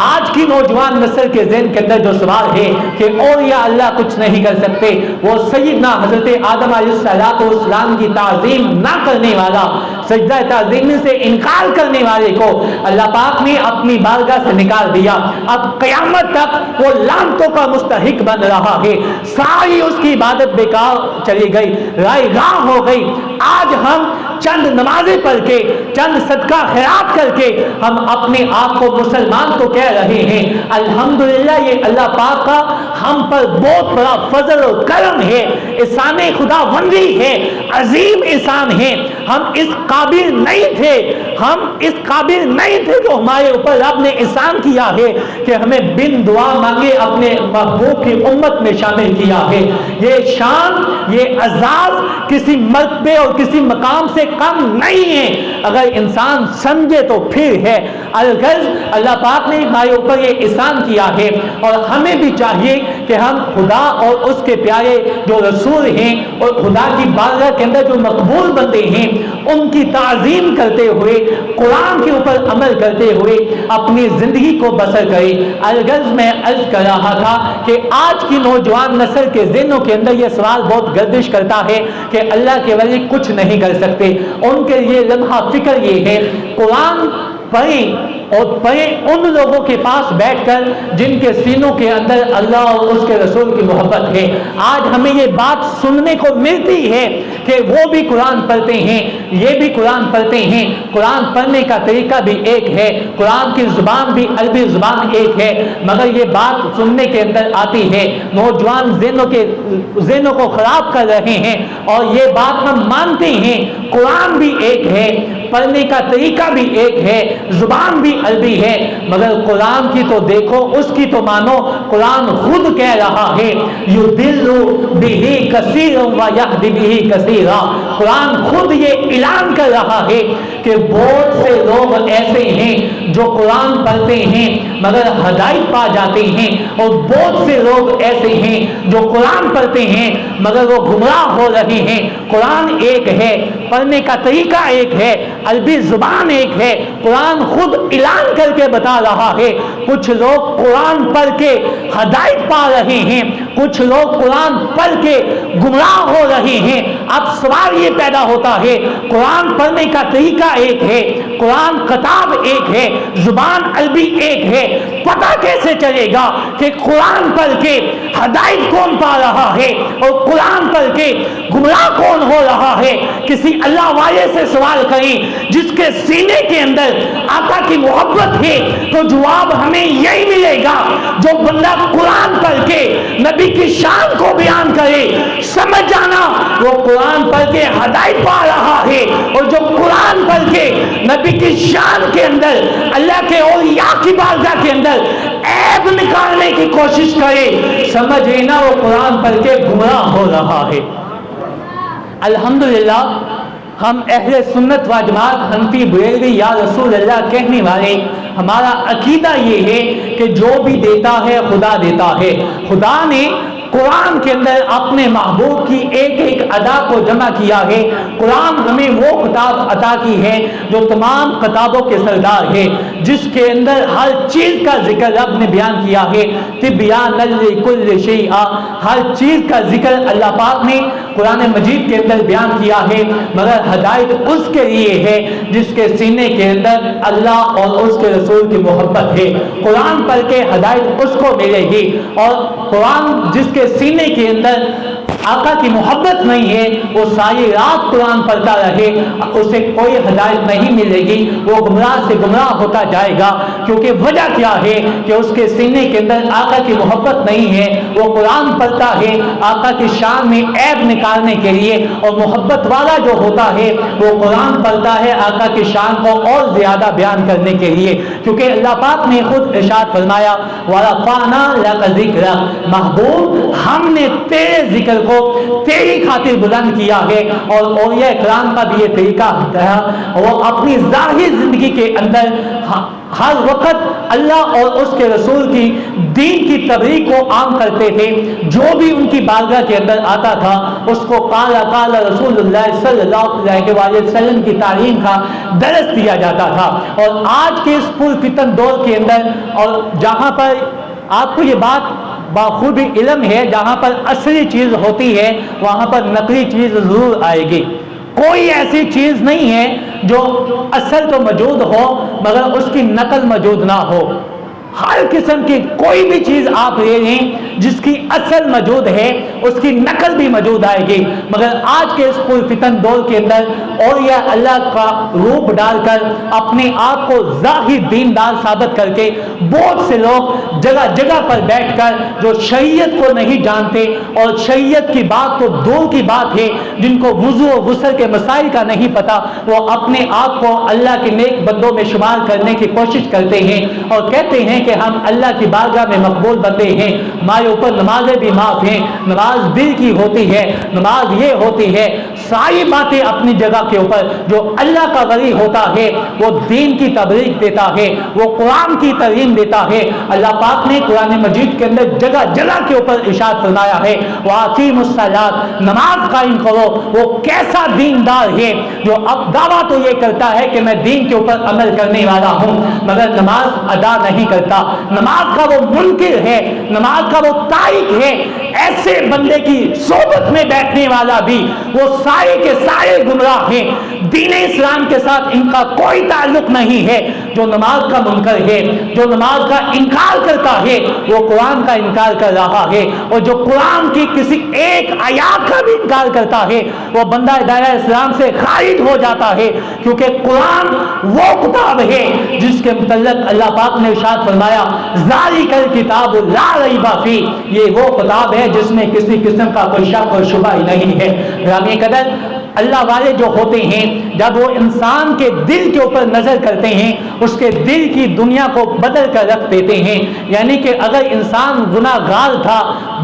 آج کی نوجوان نسل کے ذہن کے اندر جو سوال ہے کہ اولیاء اللہ کچھ نہیں کر سکتے، وہ سیدنا حضرت آدم علیہ السلام کی تعظیم نہ کرنے والا، سجدہ تعظیم سے انکار کرنے والے کو اللہ پاک نے اپنی بارگاہ سے نکال دیا۔ اب قیامت تک وہ لعنتوں کا مستحق بن رہا ہے، ساری اس کی عبادت بیکار چلی گئی، رائگاں ہو گئی۔ آج ہم چند نمازیں پڑھ کے، چند صدقہ خیرات کر کے ہم اپنے آپ کو مسلمان تو کہہ رہے ہیں۔ الحمدللہ یہ اللہ پاک کا ہم پر بہت بڑا فضل و کرم ہے، احسان خدا بندی ہے، عظیم احسان ہے۔ ہم اس قابل نہیں تھے، ہم اس قابل نہیں تھے جو ہمارے اوپر رب نے احسان کیا ہے کہ ہمیں بن دعا مانگے اپنے محبوب کی امت میں شامل کیا ہے۔ یہ شان، یہ اعزاز کسی مرتبے اور کسی مقام سے کم نہیں ہے، اگر انسان سمجھے تو پھر ہے۔ الغرض اللہ پاک نے ہمارے اوپر یہ احسان کیا ہے، اور ہمیں بھی چاہیے کہ ہم خدا اور اس کے پیارے جو رسول ہیں اور خدا کی بارگاہ کے اندر جو مقبول بندے ہیں ان کی تعظیم کرتے ہوئے، قرآن کے اوپر عمل کرتے ہوئے اپنی زندگی کو بسر کریں۔ الغرض میں عرض کر رہا تھا کہ آج کی نوجوان نسل کے ذہنوں کے اندر یہ سوال بہت گردش کرتا ہے کہ اللہ کے ولی کچھ نہیں کر سکتے۔ ان کے لیے لمحہ فکر یہ ہے، قرآن پڑھیں اور پڑھیں ان لوگوں کے پاس بیٹھ کر جن کے سینوں کے اندر اللہ اور اس کے رسول کی محبت ہے۔ آج ہمیں یہ بات سننے کو ملتی ہے کہ وہ بھی قرآن پڑھتے ہیں، یہ بھی قرآن پڑھتے ہیں۔ قرآن پڑھنے کا طریقہ بھی ایک ہے، قرآن کی زبان بھی عربی زبان ایک ہے، مگر یہ بات سننے کے اندر آتی ہے، نوجوان ذہنوں کو خراب کر رہے ہیں، اور یہ بات ہم مانتے ہیں۔ قرآن بھی ایک ہے، پڑھنے کا طریقہ بھی ایک ہے، زبان بھی عربی ہے، مگر قرآن کی تو دیکھو، اس کی تو مانو، قرآن خود کہہ رہا ہے یضل بہ کثیرا ویہدی بہ کثیرا، قرآن خود یہ اعلان کر رہا ہے کہ بہت سے لوگ ایسے ہیں جو قرآن پڑھتے ہیں مگر ہدایت پا جاتے ہیں، اور بہت سے لوگ ایسے ہیں جو قرآن پڑھتے ہیں مگر وہ گمراہ ہو رہے ہیں۔ قرآن ایک ہے، پڑھنے کا طریقہ ایک ہے، عربی زبان ایک ہے، قرآن خود اعلان کر کے بتا رہا ہے۔ کچھ لوگ قرآن پڑھ کے ہدایت پا رہے ہیں، کچھ لوگ قرآن پڑھ کے گمراہ ہو رہے ہیں۔ اب سوال یہ پیدا ہوتا ہے، قرآن پڑھنے کا طریقہ ایک ہے، قرآن کتاب ایک ہے، زبان عربی ایک ہے، پتہ کیسے چلے گا کہ قرآن پڑھ کے ہدایت کون پا رہا ہے اور قرآن پڑھ کے گمراہ کون ہو رہا ہے؟ کسی اللہ والے سے سوال کریں جس کے سینے کے اندر آقا کی محبت ہے، تو جواب ہمیں یہی ملے گا۔ جو بندہ قرآن پڑھ کے نبی کی شان کو بیان کرے، سمجھ جانا وہ قرآن پڑھ کے ہدایت پا رہا ہے، اور جو قرآن پڑھ کے نبی کی شان کے اندر، اللہ کے اولیاء کی بارگاہ کے اندر عیب نکالنے کی کوشش کرے، سمجھ لینا وہ قرآن پڑھ کے گمراہ ہو رہا ہے۔ الحمدللہ ہم اہل سنت و جماعت حنفی بریلوی یا رسول اللہ کہنے والے، ہمارا عقیدہ یہ ہے کہ جو بھی دیتا ہے خدا دیتا ہے۔ خدا نے قرآن کے اندر اپنے محبوب کی ایک ایک ادا کو جمع کیا ہے۔ قرآن ہمیں وہ کتاب عطا کی ہے جو تمام کتابوں کے سردار ہے، جس کے اندر ہر چیز کا ذکر رب نے بیان کیا ہے۔ تبیان لکل شیء، ہر چیز کا ذکر اللہ پاک نے قرآن مجید کے اندر بیان کیا ہے، مگر ہدایت اس کے لیے ہے جس کے سینے کے اندر اللہ اور اس کے رسول کی محبت ہے۔ قرآن پڑھ کے ہدایت اس کو ملے گی، اور قرآن جس کے سینے کے اندر آقا کی محبت نہیں ہے، وہ ساری رات قرآن پڑھتا رہے، اسے کوئی ہدایت نہیں ملے گی، وہ گمراہ سے گمراہ ہوتا جائے گا۔ کیونکہ وجہ کیا ہے کہ اس کے سینے کے اندر آقا کی محبت نہیں ہے، وہ قرآن پڑھتا ہے آقا کی شان میں عیب نکالنے کے لیے، اور محبت والا جو ہوتا ہے وہ قرآن پڑھتا ہے آقا کی شان کو اور زیادہ بیان کرنے کے لیے۔ کیونکہ اللہ پاک نے خود ارشاد فرمایا وَرَفَعْنَا لَكَ ذِكْرَكَ، محبوب ہم نے تیرے ذکر کو تیری خاطر بلند کیا ہے۔ اور اولیاء کرام کا بھی یہ طریقہ ہے، وہ اپنی ظاہری زندگی کے اندر ہر وقت اللہ اور اس کے رسول کی دین کی تبلیغ کو عام کرتے تھے۔ جو بھی ان کی بارگاہ کے اندر آتا تھا اس کو قال قال رسول اللہ صلی اللہ علیہ وآلہ وسلم کی تعلیم کا درس دیا جاتا تھا۔ اور آج کے اس پُر فتن دور کے اندر، اور جہاں پر آپ کو یہ بات بخوبی علم ہے، جہاں پر اصلی چیز ہوتی ہے وہاں پر نقلی چیز ضرور آئے گی۔ کوئی ایسی چیز نہیں ہے جو اصل تو موجود ہو مگر اس کی نقل موجود نہ ہو۔ ہر قسم کی کوئی بھی چیز آپ لے لیں جس کی اصل موجود ہے اس کی نقل بھی موجود آئے گی، مگر آج کے اس پُر فتن دور کے اندر اولیاء اللہ کا روپ ڈال کر اپنے آپ کو ظاہر دیندار ثابت کر کے بہت سے لوگ جگہ جگہ پر بیٹھ کر جو شریعت کو نہیں جانتے، اور شریعت کی بات تو دور کی بات ہے، جن کو وضو و غسل کے مسائل کا نہیں پتا، وہ اپنے آپ کو اللہ کے نیک بندوں میں شمار کرنے کی کوشش کرتے ہیں اور کہتے ہیں کہ ہم اللہ کی بارگاہ میں مقبول بندے ہیں، ہمارے اوپر نمازیں بھی معاف ہیں، نماز دل کی ہوتی ہے، نماز یہ ہوتی ہے، ساری باتیں اپنی جگہ کے اوپر۔ جو اللہ کا ولی ہوتا ہے وہ دین کی تبلیغ دیتا ہے، وہ قرآن کی تعلیم دیتا ہے۔ اللہ پاک نے قرآن مجید کے اندر جگہ جگہ کے اوپر ارشاد فرمایا ہے وَأَقِیمُوا الصَّلَاةَ، نماز قائم کرو۔ وہ کیسا دیندار ہے جو اب دعویٰ تو یہ کرتا ہے کہ میں دین کے اوپر عمل کرنے والا ہوں مگر نماز ادا نہیں کرتا، نماز کا وہ منکر ہے، نماز کا وہ تارک ہے۔ ایسے بندے کی صحبت میں بیٹھنے والا بھی وہ سارے کے سارے گمراہ ہیں، دین اسلام کے ساتھ ان کا کوئی تعلق نہیں ہے۔ جو نماز کا منکر ہے، جو نماز کا انکار کرتا ہے، وہ قرآن کا انکار کر رہا ہے، اور جو قرآن کی کسی ایک آیات کا بھی انکار کرتا ہے وہ بندہ دائرہ اسلام سے خارج ہو جاتا ہے۔ کیونکہ قرآن وہ کتاب ہے جس کے متعلق اللہ پاک نے ارشاد فرمایا ذالک الکتاب لا ریب فیہ، یہ وہ کتاب ہے جس میں کسی قسم کا کوئی شک اور شبہ ہی نہیں ہے۔ گرامی قدر، اللہ والے جو ہوتے ہیں جب وہ انسان کے دل کے اوپر نظر کرتے ہیں اس کے دل کی دنیا کو بدل کر رکھ دیتے ہیں. یعنی کہ اگر انسان گناہ گار تھا,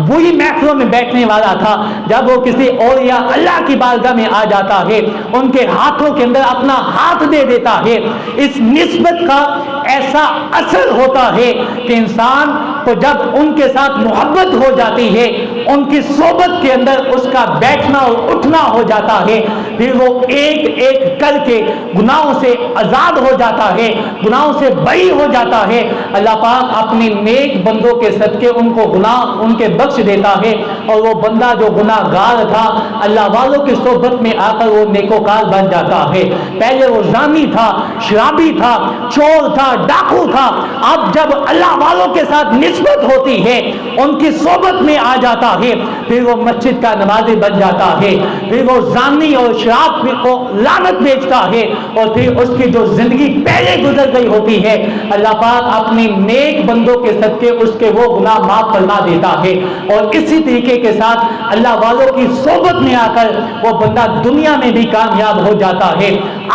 بری محفلوں میں بیٹھنے والا تھا, جب وہ کسی اولیاء اللہ کی بارگاہ میں آ جاتا ہے ان کے ہاتھوں کے اندر اپنا ہاتھ دے دیتا ہے, اس نسبت کا ایسا اثر ہوتا ہے کہ انسان کو جب ان کے ساتھ محبت ہو جاتی ہے, ان کی صحبت کے اندر اس کا بیٹھنا اور اٹھنا ہو جاتا ہے, پھر وہ ایک ایک کر کے گناہوں سے آزاد ہو جاتا ہے, گناہوں سے بری ہو جاتا ہے. اللہ پاک اپنے نیک بندوں کے صدقے ان کو گناہ ان کے بخش دیتا ہے, اور وہ بندہ جو گناہ گار تھا اللہ والوں کی صحبت میں آ کر وہ نیکوکار بن جاتا ہے. پہلے وہ زانی تھا, شرابی تھا, چور تھا, ڈاکو تھا, اب جب اللہ والوں کے ساتھ نسبت ہوتی ہے ان کی صحبت میں آ جاتا ہے پھر وہ مسجد کا نمازی بن جاتا ہے, پھر وہ زانی اور شراب کو لعنت بیچتا ہے, اور پھر اس کی جو زندگی پہلے گزر گئی ہوتی ہے اللہ پاک اپنی نیک بندوں کے صدقے اس کے وہ گناہ معاف فرما دیتا ہے. اور اسی طریقے کے ساتھ اللہ والوں کی صحبت میں آ کر وہ بندہ دنیا میں بھی کامیاب ہو جاتا ہے,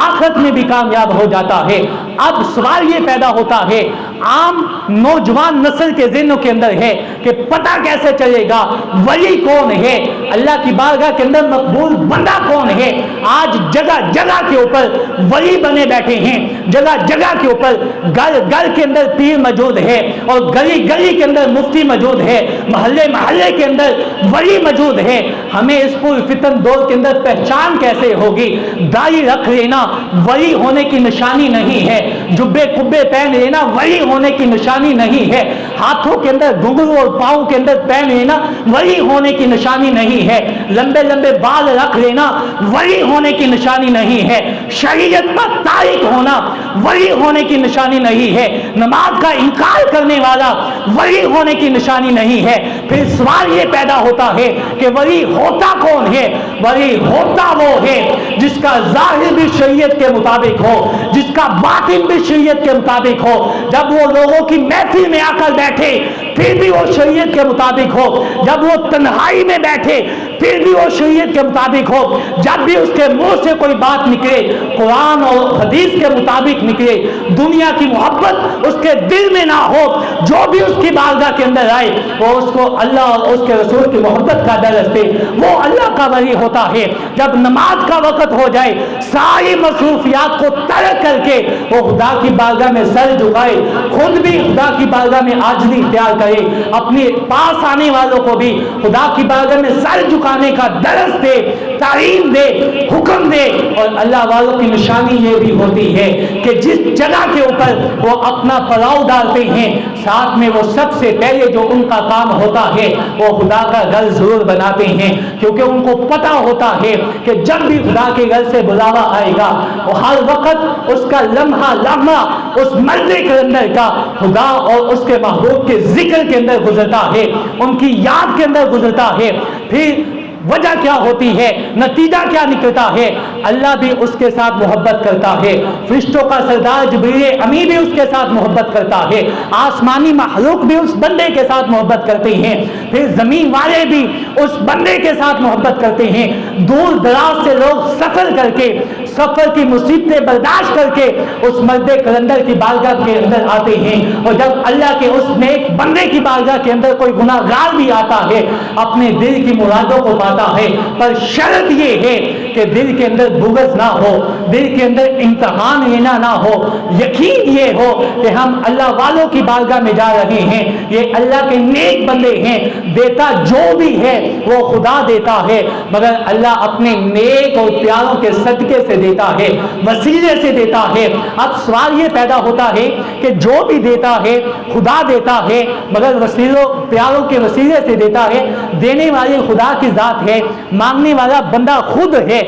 آخرت میں بھی کامیاب ہو جاتا ہے. اب سوال یہ پیدا ہوتا ہے عام نوجوان نسل کے ذہنوں کے اندر ہے کہ پتہ کیسے چلے گا ولی کون ہے, اللہ کی بارگاہ کے اندر مقبول بندہ کون ہے. آج جگہ جگہ کے اوپر ولی بنے بیٹھے ہیں, جگہ جگہ کے اوپر گھر گھر کے اندر پیر موجود ہے, اور گلی گلی کے اندر مفتی موجود ہے, محلے محلے کے اندر ولی موجود ہے. ہمیں اس پور فتن دور کے اندر پہچان کیسے ہوگی؟ داڑھی رکھ لینا ولی ہونے کی نشانی نہیں ہے, جبے کبے پہن لینا ولی ہونے کی نشانی نہیں ہے, ہاتھوں کے اندر گھنگرو اور پاؤں کے اندر پہن لینا ولی ہونے کی نشانی نہیں ہے, لمبے لمبے بال رکھ لینا ولی ہونے کی نشانی نہیں ہے, شریعت پر تارک ہونا ولی ہونے کی نشانی نہیں ہے, نماز کا انکار کرنے والا ولی ہونے کی نشانی نہیں ہے. پھر سوال یہ پیدا ہوتا ہے کہ ولی ہوتا کون ہے؟ ولی ہوتا وہ ہے جس کا ظاہر بھی شریعت کے مطابق ہو, جس کا باطن بھی شریعت کے مطابق ہو. جب وہ لوگوں کی محفل میں آ کر بیٹھے پھر بھی وہ شریعت کے مطابق ہو, جب وہ تنہائی میں بیٹھے پھر بھی وہ شریعت کے مطابق ہو, جب بھی اس کے منہ سے کوئی بات نکلے قرآن اور حدیث کے مطابق نکلے, دنیا کی محبت اس کے دل میں نہ ہو, جو بھی اس کی بارگاہ کے اندر آئے وہ اس کو اللہ اور اس کے رسول کی محبت کا درس دے, وہ اللہ کا ولی ہوتا ہے. جب نماز کا وقت ہو جائے ساری مصروفیات کو ترک کر کے وہ خدا کی بارگاہ میں سر جھکائے, خود بھی خدا کی بارگاہ میں عاجزی اختیار کرے, اپنے پاس آنے والوں کو بھی خدا کی بارگاہ میں سر جھکانے کا درس دے, تعلیم دے, حکم دے. اور اللہ والوں کی نشانی یہ بھی ہوتی ہے کہ جس جگہ کے اوپر وہ اپنا پڑاؤ ڈالتے ہیں ساتھ میں وہ سب سے پہلے جو ان کا کام ہوتا ہے وہ خدا کا گھر ضرور بناتے ہیں, کیونکہ ان کو پتا ہوتا ہے کہ جب بھی خدا کے گھر سے بلاوا آئے گا وہ ہر وقت اس کا لمحہ لمحہ اس مرنے کے اندر کا خدا اور اس کے محبوب کے ذکر کے اندر گزرتا ہے, ان کی یاد کے اندر گزرتا ہے. پھر وجہ کیا ہوتی ہے, نتیجہ کیا نکلتا ہے؟ اللہ بھی اس کے ساتھ محبت کرتا ہے, فرشتوں کا سردار جبریل امی بھی اس کے ساتھ محبت کرتا ہے, آسمانی مخلوق بھی اس بندے کے ساتھ محبت کرتے ہیں, پھر زمین والے بھی اس بندے کے ساتھ محبت کرتے ہیں. دور دراز سے لوگ سفر کر کے سفر کی مصیبتیں برداشت کر کے اس مرد کلندر کی بارگاہ کے اندر آتے ہیں, اور جب اللہ کے اس نیک بندے کی بارگاہ کے اندر کوئی گناہ گار بھی آتا ہے اپنے دل کی مرادوں کو پاتا ہے, پر شرط یہ ہے کہ دل کے اندر بغض نہ ہو, دل کے اندر امتحان لینا نہ ہو, یقین یہ ہو کہ ہم اللہ والوں کی بارگاہ میں جا رہے ہیں, یہ اللہ کے نیک بندے ہیں, دیتا جو بھی ہے وہ خدا دیتا ہے, مگر اللہ اپنے نیک اور پیاروں کے صدقے سے دیتا ہے, وسیلے سے دیتا ہے. اب سوال یہ پیدا ہوتا ہے کہ جو بھی دیتا ہے خدا دیتا ہے, مگر وسیلوں پیاروں کے وسیلے سے دیتا ہے, دینے والے خدا کی ذات ہے, مانگنے والا بندہ خود ہے,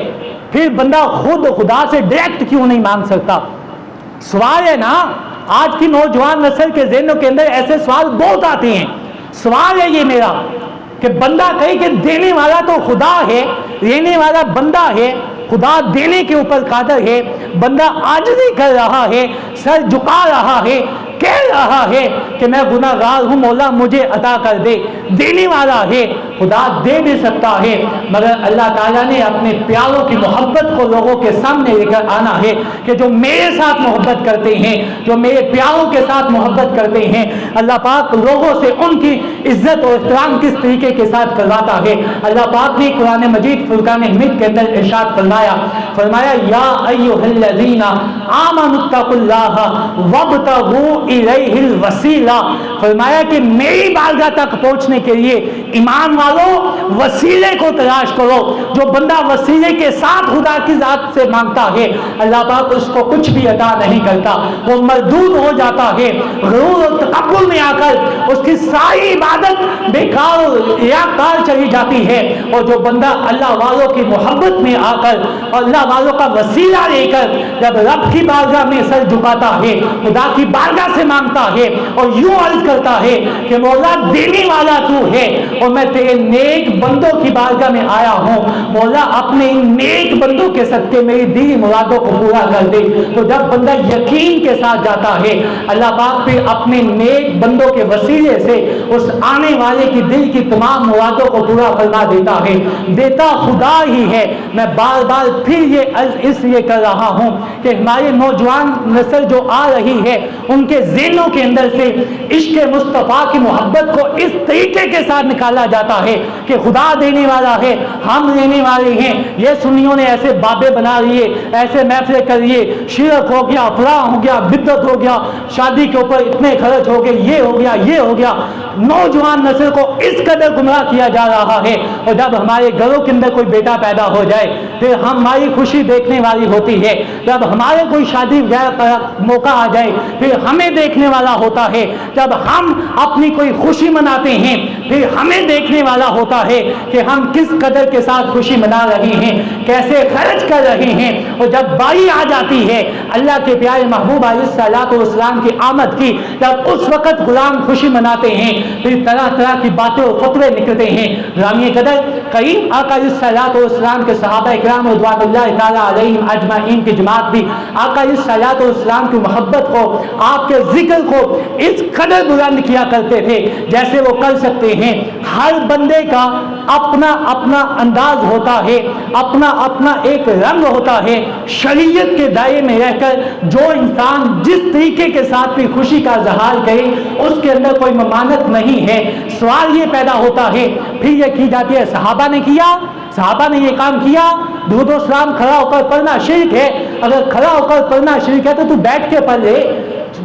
پھر بندہ خود خدا سے ڈائریکٹ کیوں نہیں مانگ سکتا؟ سوال ہے نا, آج کی نوجوان نسل کے ذہنوں کے اندر ایسے سوال بہت آتے ہیں. سوال ہے یہ میرا کہ بندہ کہے کہ دینے والا تو خدا ہے, لینے والا بندہ ہے, خدا دینے کے اوپر قادر ہے, بندہ عاجزی کر رہا ہے, سر جھکا رہا ہے, کہہ رہا ہے کہ میں گناہگار ہوں، مولا مجھے عطا کر دے، دینے والا ہے، خدا دے بھی سکتا ہے، مگر اللہ تعالیٰ نے اپنے پیاروں کی محبت کو لوگوں کے سامنے لے کر آنا ہے کہ جو میرے ساتھ محبت کرتے ہیں، جو میرے پیاروں کے ساتھ محبت کرتے ہیں، اللہ پاک لوگوں سے ان کی عزت اور احترام کس طریقے کے ساتھ کرواتا ہے۔ اللہ پاک نے قرآن مجید فرقان حمید کے اندر ارشاد فرمایا یا ایھا الذین آمنوا اتقوا اللہ وابتغوا الیہ الوسیلہ، فرمایا کہ میری بارگاہ تک پہنچنے کے لیے ایمان والوں وسیلے کو تلاش کرو۔ جو بندہ وسیلے کے ساتھ خدا کی ذات سے مانگتا ہے، اللہ پاک اس کو کچھ بھی عطا نہیں کرتا، وہ مردود ہو جاتا ہے، غرور اور تکبر میں آ کر اس کی ساری عبادت بیکار ریاکار چلی جاتی ہے۔ اور جو بندہ اللہ والوں کی محبت میں آ کر اور اللہ والوں کا وسیلہ لے کر جب رب کی بارگاہ میں سر جھکاتا ہے، خدا کی بارگاہ سے مانگتا ہے اور یوں عرض کرتا ہے کہ مولا دینے والا تو ہے اور میں تیرے نیک بندوں کی بارگاہ میں آیا ہوں، مولا اپنے نیک بندوں کے صدقے میری دینی مرادوں کو پورا کر دے۔ تو جب بندہ یقین کے ساتھ جاتا ہے، اللہ پاک پھر اپنے نیک بندوں کے وسیلے سے اس آنے والے کی دل کی تمام مرادوں کو پورا فرما دیتا ہے۔ دیتا خدا ہی ہے۔ میں بار بار پھر یہ عرض اس لیے کر رہا ہوں کہ ہمارے نوجوان نسل جو آ رہی ہے، ان کے ذہنوں کے اندر سے عشق مصطفیٰ کی محبت کو اس طریقے کے ساتھ نکالا جاتا ہے کہ خدا دینے والا ہے، ہم دینے والے ہیں۔ یہ سنیوں نے ایسے بابے بنا لیے، ایسے محفلیں کر لیے، شرک ہو گیا، فلاں ہو گیا، بدعت ہو گیا، شادی کے اوپر اتنے خرچ ہو گئے، یہ ہو گیا، یہ ہو گیا۔ نوجوان نسل کو اس قدر گمراہ کیا جا رہا ہے، اور جب ہمارے گھروں کے اندر کوئی بیٹا پیدا ہو جائے پھر ہماری خوشی دیکھنے والی ہوتی ہے، جب ہمارے کوئی شادی کا موقع آ جائے پھر ہمیں دیکھنے والا ہوتا ہے، جب ہم اپنی کوئی خوشی مناتے ہیں پھر ہمیں دیکھنے والا ہوتا ہے کہ ہم کس قدر کے ساتھ خوشی منا رہے ہیں، کیسے خرچ کر رہے ہیں۔ اور جب باری آ جاتی ہے اللہ کے پیارے محبوب علیہ الصلوۃ والسلام کی آمد کی، جب اس وقت غلام خوشی مناتے ہیں پھر طرح طرح کی باتیں اور فتوے نکلتے ہیں۔ غلامی قدر کریم آقا علیہ الصلوۃ والسلام کے صحابہ کرام رضوان اللہ تعالی علیہم اجمعین کی جماعت بھی آقا علیہ الصلوۃ والسلام کی محبت کو، آپ کے ذکر کو اس قدر بلند کیا کرتے تھے جیسے وہ کر سکتے ہیں۔ ہر بندے کا اپنا اپنا انداز ہوتا ہے، اپنا اپنا ایک رنگ ہوتا ہے۔ شریعت کے دائرے میں رہ کر جو انسان جس طریقے کے ساتھ بھی خوشی کا اظہار کرے اس کے اندر کوئی ممانعت نہیں ہے۔ سوال یہ پیدا ہوتا ہے، پھر یہ کی جاتی ہے صحابہ نے کیا، صحابہ نے یہ کام کیا، درود و سلام کھڑا ہو کر پڑھنا شرک ہے، اگر کھڑا ہو کر پڑھنا شرک ہے تو بیٹھ کے پڑھ لے۔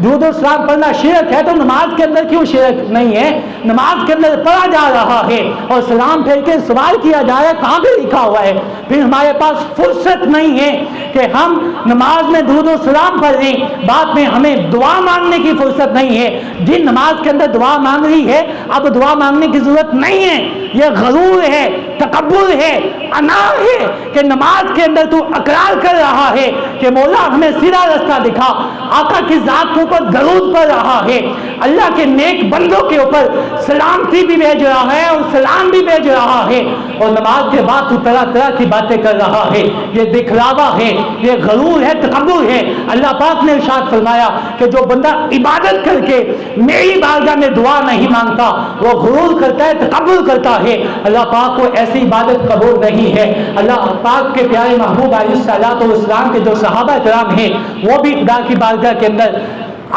درود و سلام پڑھنا شرک ہے تو نماز کے اندر کیوں شرک نہیں ہے؟ نماز کے اندر پڑھا جا رہا ہے اور سلام پھیر کے سوال کیا جا رہا ہے، کہاں پہ لکھا ہوا ہے؟ پھر ہمارے پاس فرصت نہیں ہے کہ ہم نماز میں درود و سلام پڑھ لیں، بعد میں ہمیں دعا مانگنے کی فرصت نہیں ہے۔ جن نماز کے اندر دعا مانگ رہی ہے اب دعا مانگنے کی ضرورت نہیں ہے۔ یہ غرور ہے، تکبر ہے، انا ہے کہ نماز کے اندر تو اقرار کر رہا ہے کہ مولا ہمیں سیدھا رستہ دکھا، آقا کی ذات کے اوپر درود پڑھ رہا ہے، اللہ کے نیک بندوں کے اوپر سلامتی بھی بھیج رہا ہے اور سلام بھی بھیج رہا ہے، اور نماز کے بعد تو طرح طرح کی باتیں کر رہا ہے۔ یہ دکھلاوا ہے، یہ غرور ہے، تکبر ہے۔ اللہ پاک نے ارشاد فرمایا کہ جو بندہ عبادت کر کے میری بارگاہ میں دعا نہیں مانگتا وہ غرور کرتا ہے، تکبر کرتا ہے۔ اللہ پاک کو ایسی عبادت قبول نہیں ہے۔ اللہ پاک کے پیارے محبوب علیہ الصلوۃ والسلام کے جو صحابہ کرام ہیں وہ بھی خدا کی بارگاہ کے اندر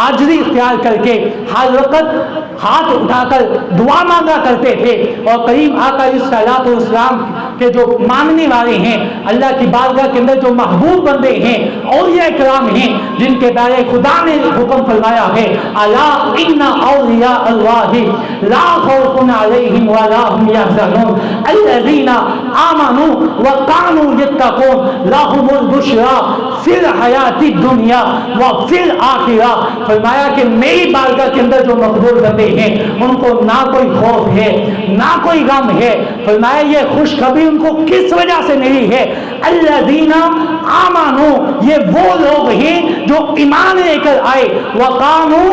عاجزی اختیار کر کے ہر وقت ہاتھ اٹھا کر دعا مانگا کرتے تھے، اور کریم آقا علیہ الصلوۃ والسلام کے جو ماننے والے ہیں اللہ کی بارگاہ کے اندر جو محبوب بندے ہیں اولیاء کرام ہیں جن کے بارے خدا نے حکم فرمایا ہے الا ان اولیاء اللہ لا خوف علیہم ولا هم يحزنون الذین آمنوا وكانوا يتقون لهم البشرى فی الحیاۃ الدنیا وفی الآخرہ۔ فرمایا کہ میری بارگاہ کے اندر جو مقبول بندے ہیں ان کو نہ کوئی خوف ہے نہ کوئی غم ہے۔ فرمایا یہ خوشخبری ان کو کس وجہ سے ملی ہے؟ الذین آمنوا، یہ وہ لوگ ہیں جو ایمان لے کر آئے، وقانوا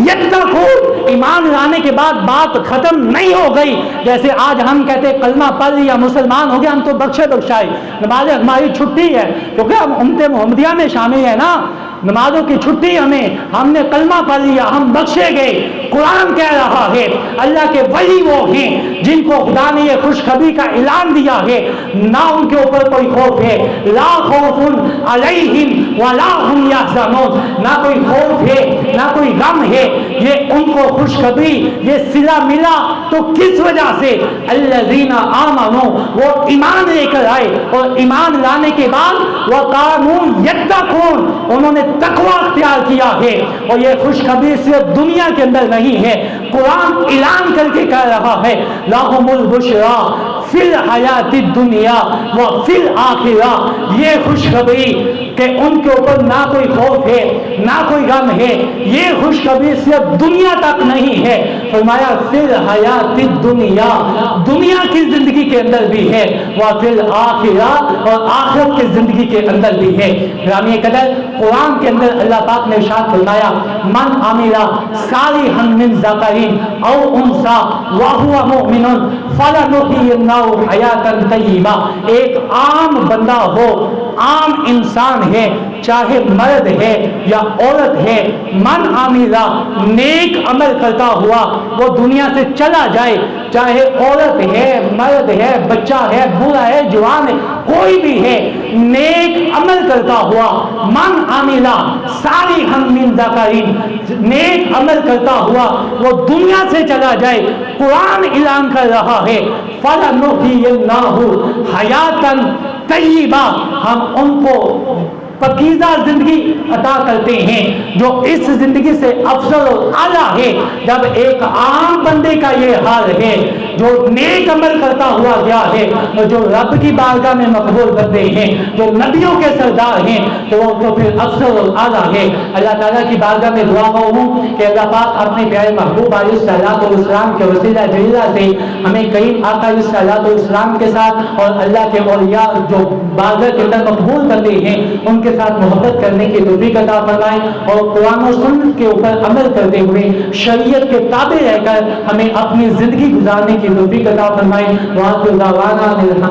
یتقون، ایمان لانے کے بعد بات ختم نہیں ہو گئی۔ جیسے آج ہم کہتے ہیں کلمہ پڑھ یا مسلمان ہو گیا ہم تو بخشے بخشائے، نماز ہماری چھٹی ہے کیونکہ ہم امت محمدیہ میں شامل ہیں نا، نمازوں کی چھٹی ہمیں، ہم نے کلمہ پڑھ لیا، ہم بخشے گئے۔ قرآن کہہ رہا ہے اللہ کے ولی وہ ہیں جن کو خدا نے یہ خوشخبری کا اعلان دیا ہے نہ ان کے اوپر کوئی خوف ہے، لا خوف علیہم ولا هم یحزنون، نہ کوئی خوف ہے نہ کوئی غم ہے، یہ ان کو خوشخبری، یہ صلہ ملا تو کس وجہ سے؟ الذین آمنوا، وہ ایمان لے کر آئے، اور ایمان لانے کے بعد وقانوا یتقون، انہوں نے تقوی اختیار کیا ہے۔ اور یہ خوشخبری صرف دنیا کے اندر نہیں ہے، قرآن اعلان کر کے کہہ رہا ہے لَهُمُ الْبُشْرَى فِي الْحَيَاةِ الدُّنْيَا وَفِي الْآخِرَةِ، یہ خوشخبری کہ ان کے اوپر نہ کوئی خوف ہے نہ کوئی غم ہے، یہ خوشخبری صرف دنیا تک نہیں ہے، فرمایا فِي الْحَيَاةِ الدُّنْيَا، دنیا کی زندگی کے اندر بھی ہے، وَفِي الْآخِرَةِ، اور آخرت کی زندگی کے اندر بھی ہے۔ گرامی قدر، قرآن کے اندر اللہ پاک نے ارشاد فرمایا من عمل صالحا من ذکر او انثى وهو مؤمن فلنحيينه حیاتا طیبہ، ایک عام بندہ ہو، عام انسان ہے، چاہے مرد ہے یا عورت ہے، من عاملہ، نیک عمل کرتا ہوا وہ دنیا سے چلا جائے، چاہے عورت ہے، مرد ہے، بچہ ہے، بوڑھا ہے، جوان ہے، کوئی بھی ہے، نیک عمل کرتا ہوا، من عاملہ صالحا من ذکر، نیک عمل کرتا ہوا وہ دنیا سے چلا جائے، قرآن اعلان کر رہا ہے فَلَنُحْيِيَنَّهُ حَيَاةً طیبہ، ہم ان کو پاکیزہ زندگی عطا کرتے ہیں جو اس زندگی سے افضل و اعلیٰ ہے۔ جب ایک عام بندے کا یہ حال ہے جو نیک عمل کرتا ہوا گیا ہے اور جو رب کی بارگاہ میں مقبول بندے ہیں، جو نبیوں کے سردار ہیں، تو وہ تو پھر افضل و اعلیٰ ہے۔ اللہ تعالیٰ کی بارگاہ میں دعا ہوں کہ اللہ پاک اپنے پیارے محبوب علیہ الصلوۃ والسلام کے وسیلہ جلیلہ سے ہمیں کریم آقا علیہ الصلوۃ والسلام کے ساتھ اور اللہ کے اولیاء جو بارگاہ کے اندر مقبول بندے ہیں ان کے ساتھ محبت کرنے کی توفیق عطا فرمائیں، اور قرآن و سنت کے اوپر عمل کرتے ہوئے شریعت کے تابع رہ کر ہمیں اپنی زندگی گزارنے کی توفیق عطا فرمائیں۔ وآخر دعوانا الحمدللہ۔